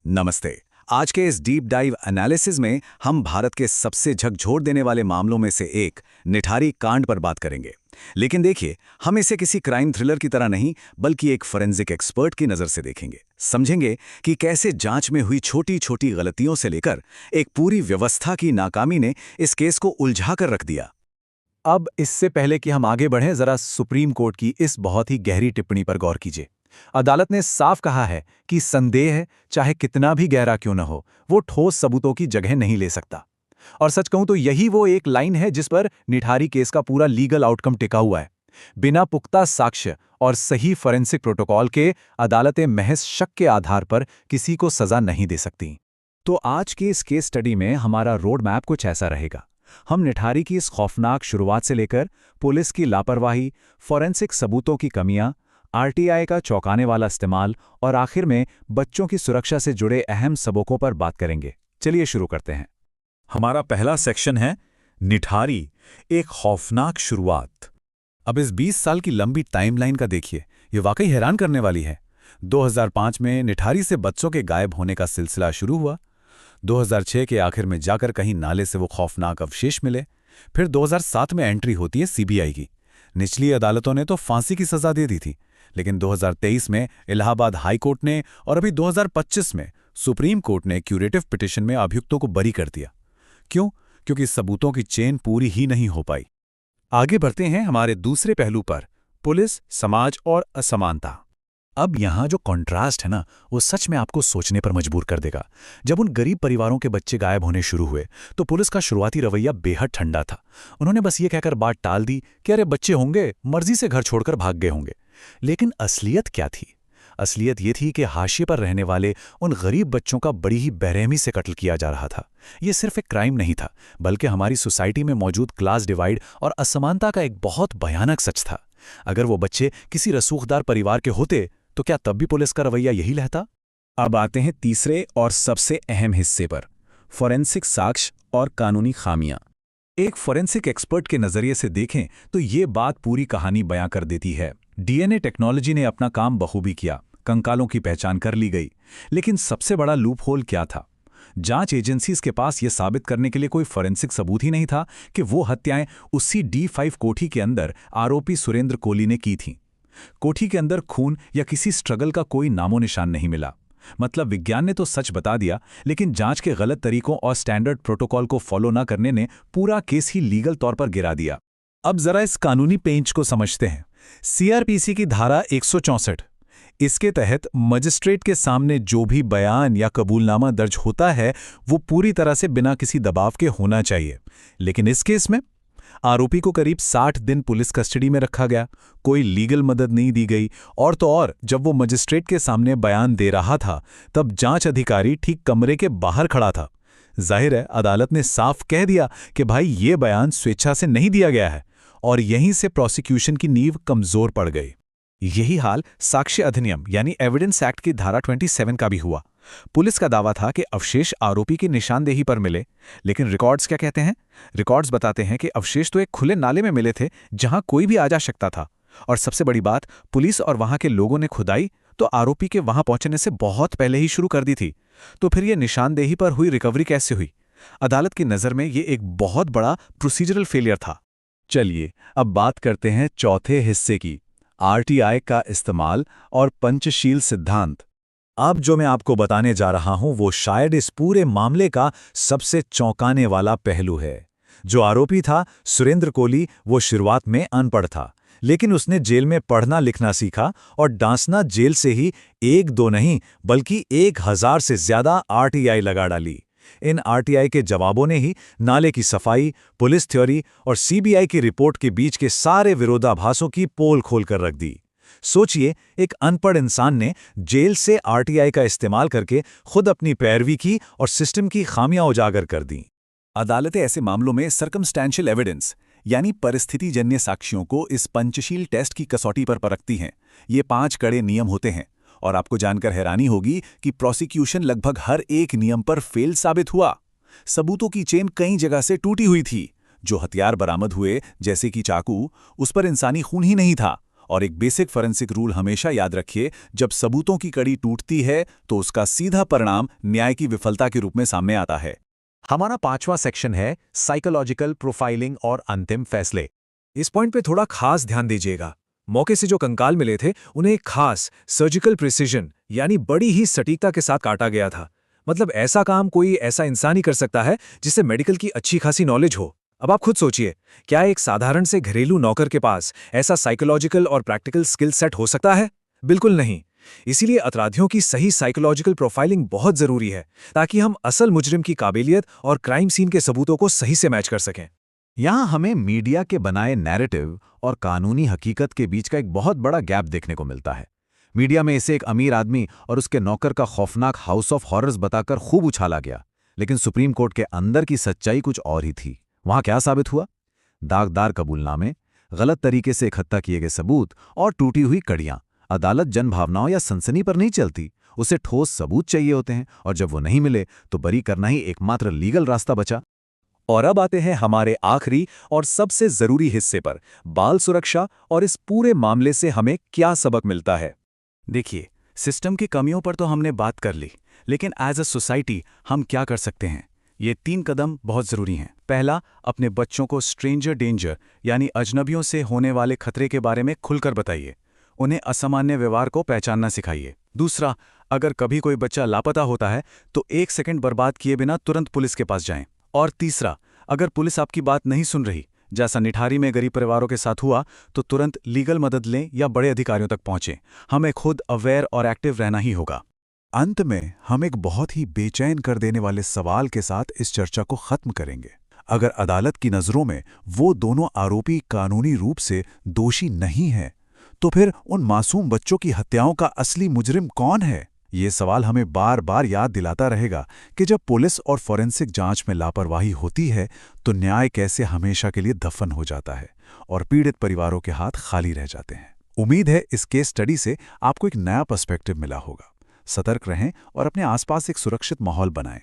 नमस्ते। आज के इस डीप डाइव एनालिसिस में हम भारत के सबसे झकझोर देने वाले मामलों में से एक निठारी कांड पर बात करेंगे। लेकिन देखिए, हम इसे किसी क्राइम थ्रिलर की तरह नहीं, बल्कि एक फोरेंसिक एक्सपर्ट की नज़र से देखेंगे। समझेंगे कि कैसे जांच में हुई छोटी-छोटी गलतियों से लेकर एक पूरी व्यवस्था की नाकामी ने इस केस को उलझा कर रख दिया। अब इससे पहले कि हम आगे बढ़ें, जरा सुप्रीम कोर्ट की इस बहुत ही गहरी टिप्पणी पर गौर कीजिए। अदालत ने साफ कहा है कि संदेह, चाहे कितना भी गहरा क्यों न हो, वो ठोस सबूतों की जगह नहीं ले सकता। और सच कहूं तो यही वो एक लाइन है जिस पर निठारी केस का पूरा लीगल आउटकम टिका हुआ है। बिना पुख्ता साक्ष्य और सही फोरेंसिक प्रोटोकॉल के अदालतें महज शक के आधार पर किसी को सजा नहीं दे सकती। तो आज की इस केस स्टडी में हमारा रोड मैप कुछ ऐसा रहेगा। हम निठारी की इस खौफनाक शुरुआत से लेकर पुलिस की लापरवाही, फोरेंसिक सबूतों की कमियां, आरटीआई का चौंकाने वाला इस्तेमाल और आखिर में बच्चों की सुरक्षा से जुड़े अहम सबकों पर बात करेंगे। चलिए शुरू करते हैं। हमारा पहला सेक्शन है निठारी, एक खौफनाक शुरुआत। अब इस 20 साल की लंबी टाइमलाइन का देखिए, ये वाकई हैरान करने वाली है। 2005 में निठारी से बच्चों के गायब होने का सिलसिला शुरू हुआ। 2006 के आखिर में जाकर कहीं नाले से वो खौफनाक अवशेष मिले। फिर 2007 में एंट्री होती है सीबीआई की। निचली अदालतों ने तो फांसी की सजा दे दी थी, लेकिन 2023 में इलाहाबाद हाई कोर्ट ने और अभी 2025 में सुप्रीम कोर्ट ने क्यूरेटिव पिटिशन में अभियुक्तों को बरी कर दिया। क्यों? क्योंकि सबूतों की चेन पूरी ही नहीं हो पाई। आगे बढ़ते हैं हमारे दूसरे पहलू पर, पुलिस, समाज और असमानता। अब यहाँ जो कॉन्ट्रास्ट है ना, वो सच में आपको सोचने पर मजबूर कर देगा। जब उन गरीब परिवारों के बच्चे गायब होने शुरू हुए तो पुलिस का शुरुआती रवैया बेहद ठंडा था। उन्होंने बस ये कहकर बात टाल दी कि अरे बच्चे होंगे, मर्जी से घर छोड़कर भाग गए होंगे। लेकिन असलियत क्या थी? असलियत ये थी कि हाशिए पर रहने वाले उन गरीब बच्चों का बड़ी ही बेरहमी से कत्ल किया जा रहा था। ये सिर्फ एक क्राइम नहीं था, बल्कि हमारी सोसाइटी में मौजूद क्लास डिवाइड और असमानता का एक बहुत भयानक सच था। अगर वो बच्चे किसी रसूखदार परिवार के होते तो क्या तब भी पुलिस का रवैया यही रहता? अब आते हैं तीसरे और सबसे अहम हिस्से पर, फोरेंसिक साक्ष्य और कानूनी खामियां। एक फोरेंसिक एक्सपर्ट के नजरिए से देखें तो ये बात पूरी कहानी बयां कर देती है। डीएनए टेक्नोलॉजी ने अपना काम बखूबी किया, कंकालों की पहचान कर ली गई, लेकिन सबसे बड़ा लूप होल क्या था? जांच एजेंसीज के पास यह साबित करने के लिए कोई फोरेंसिक सबूत ही नहीं था कि वो हत्याएं उसी D5 कोठी के अंदर आरोपी सुरेंद्र कोली ने की थीं। कोठी के अंदर खून या किसी स्ट्रगल का कोई नामो निशान नहीं मिला। मतलब विज्ञान ने तो सच बता दिया, लेकिन जांच के गलत तरीकों और स्टैंडर्ड प्रोटोकॉल को फॉलो न करने ने पूरा केस ही लीगल तौर पर गिरा दिया। अब जरा इस कानूनी पेंच को समझते हैं। सीआरपीसी की धारा 164, इसके तहत मजिस्ट्रेट के सामने जो भी बयान या कबूलनामा दर्ज होता है वो पूरी तरह से बिना किसी दबाव के होना चाहिए। लेकिन इस केस में आरोपी को करीब 60 दिन पुलिस कस्टडी में रखा गया, कोई लीगल मदद नहीं दी गई, और तो और जब वो मजिस्ट्रेट के सामने बयान दे रहा था तब जांच अधिकारी ठीक कमरे के बाहर खड़ा था। जाहिर है अदालत ने साफ कह दिया कि भाई ये बयान स्वेच्छा से नहीं दिया गया है, और यहीं से प्रोसिक्यूशन की नींव कमजोर पड़ गई। यही हाल साक्ष्य अधिनियम यानी एविडेंस एक्ट की धारा 27 का भी हुआ। पुलिस का दावा था कि अवशेष आरोपी की निशानदेही पर मिले, लेकिन रिकॉर्ड्स क्या कहते हैं? रिकॉर्ड्स बताते हैं कि अवशेष तो एक खुले नाले में मिले थे जहां कोई भी आ जा सकता था। और सबसे बड़ी बात, पुलिस और वहां के लोगों ने खुदाई तो आरोपी के वहां पहुंचने से बहुत पहले ही शुरू कर दी थी। तो फिर यह निशानदेही पर हुई रिकवरी कैसे हुई? अदालत की नज़र में ये एक बहुत बड़ा प्रोसीजरल फेलियर था। चलिए अब बात करते हैं चौथे हिस्से की, आरटीआई का इस्तेमाल और पंचशील सिद्धांत। अब जो मैं आपको बताने जा रहा हूं वो शायद इस पूरे मामले का सबसे चौंकाने वाला पहलू है। जो आरोपी था सुरेंद्र कोली, वो शुरुआत में अनपढ़ था, लेकिन उसने जेल में पढ़ना लिखना सीखा और डांसना जेल से ही 1-2 नहीं बल्कि 1000 से ज्यादा आरटीआई लगा डाली। इन आरटीआई के जवाबों ने ही नाले की सफाई, पुलिस थ्योरी और सीबीआई की रिपोर्ट के बीच के सारे विरोधाभासों की पोल खोलकर रख दी। सोचिए, एक अनपढ़ इंसान ने जेल से आरटीआई का इस्तेमाल करके खुद अपनी पैरवी की और सिस्टम की खामियां उजागर कर दी। अदालतें ऐसे मामलों में सर्कमस्टेंशियल एविडेंस यानी परिस्थितिजन्य साक्ष्यों को इस पंचशील टेस्ट की कसौटी पर परखती हैं। ये 5 कड़े नियम होते हैं और आपको जानकर हैरानी होगी कि प्रोसिक्यूशन लगभग हर एक नियम पर फेल साबित हुआ। सबूतों की चेन कई जगह से टूटी हुई थी। जो हथियार बरामद हुए, जैसे कि चाकू, उस पर इंसानी खून ही नहीं था। और एक बेसिक फॉरेंसिक रूल हमेशा याद रखिए, जब सबूतों की कड़ी टूटती है तो उसका सीधा परिणाम न्याय की विफलता के रूप में सामने आता है। हमारा 5वां सेक्शन है साइकोलॉजिकल प्रोफाइलिंग और अंतिम फैसले। इस पॉइंट पे थोड़ा खास ध्यान दीजिएगा। मौके से जो कंकाल मिले थे उन्हें एक खास सर्जिकल प्रिसिजन यानी बड़ी ही सटीकता के साथ काटा गया था। मतलब ऐसा काम कोई ऐसा इंसान ही कर सकता है जिससे मेडिकल की अच्छी खासी नॉलेज हो। अब आप खुद सोचिए, क्या एक साधारण से घरेलू नौकर के पास ऐसा साइकोलॉजिकल और प्रैक्टिकल स्किल सेट हो सकता है? बिल्कुल नहीं। इसीलिए अपराधियों की सही साइकोलॉजिकल प्रोफाइलिंग बहुत जरूरी है, ताकि हम असल मुजरिम की काबिलियत और क्राइम सीन के सबूतों को सही से मैच कर सकें। यहाँ हमें मीडिया के बनाए नैरेटिव और कानूनी हकीकत के बीच का एक बहुत बड़ा गैप देखने को मिलता है। मीडिया में इसे एक अमीर आदमी और उसके नौकर का खौफनाक हाउस ऑफ हॉरर्स बताकर खूब उछाला गया, लेकिन सुप्रीम कोर्ट के अंदर की सच्चाई कुछ और ही थी। वहां क्या साबित हुआ? दागदार कबूलनामे, गलत तरीके से इकट्ठा किए गए सबूत और टूटी हुई कड़ियां। अदालत जनभावनाओं या सनसनी पर नहीं चलती, उसे ठोस सबूत चाहिए होते हैं, और जब वो नहीं मिले तो बरी करना ही एकमात्र लीगल रास्ता बचा। और अब आते हैं हमारे आखिरी और सबसे जरूरी हिस्से पर, बाल सुरक्षा और इस पूरे मामले से हमें क्या सबक मिलता है। देखिए, सिस्टम की कमियों पर तो हमने बात कर ली, लेकिन एज अ सोसाइटी हम क्या कर सकते हैं? ये 3 कदम बहुत जरूरी हैं। पहला, अपने बच्चों को स्ट्रेंजर डेंजर यानी अजनबियों से होने वाले खतरे के बारे में खुलकर बताइए। उन्हें असामान्य व्यवहार को पहचानना सिखाइए। दूसरा, अगर कभी कोई बच्चा लापता होता है तो 1 सेकंड बर्बाद किए बिना तुरंत पुलिस के पास जाएं। और तीसरा, अगर पुलिस आपकी बात नहीं सुन रही, जैसा निठारी में गरीब परिवारों के साथ हुआ, तो तुरंत लीगल मदद लें या बड़े अधिकारियों तक पहुंचें। हमें खुद अवेयर और एक्टिव रहना ही होगा। अंत में हम एक बहुत ही बेचैन कर देने वाले सवाल के साथ इस चर्चा को खत्म करेंगे। अगर अदालत की नज़रों में वो दोनों आरोपी कानूनी रूप से दोषी नहीं हैं, तो फिर उन मासूम बच्चों की हत्याओं का असली मुजरिम कौन है? ये सवाल हमें बार बार याद दिलाता रहेगा कि जब पुलिस और फॉरेंसिक जांच में लापरवाही होती है तो न्याय कैसे हमेशा के लिए दफन हो जाता है और पीड़ित परिवारों के हाथ खाली रह जाते हैं। उम्मीद है इस केस स्टडी से आपको एक नया पर्सपेक्टिव मिला होगा। सतर्क रहें और अपने आसपास एक सुरक्षित माहौल बनाएं।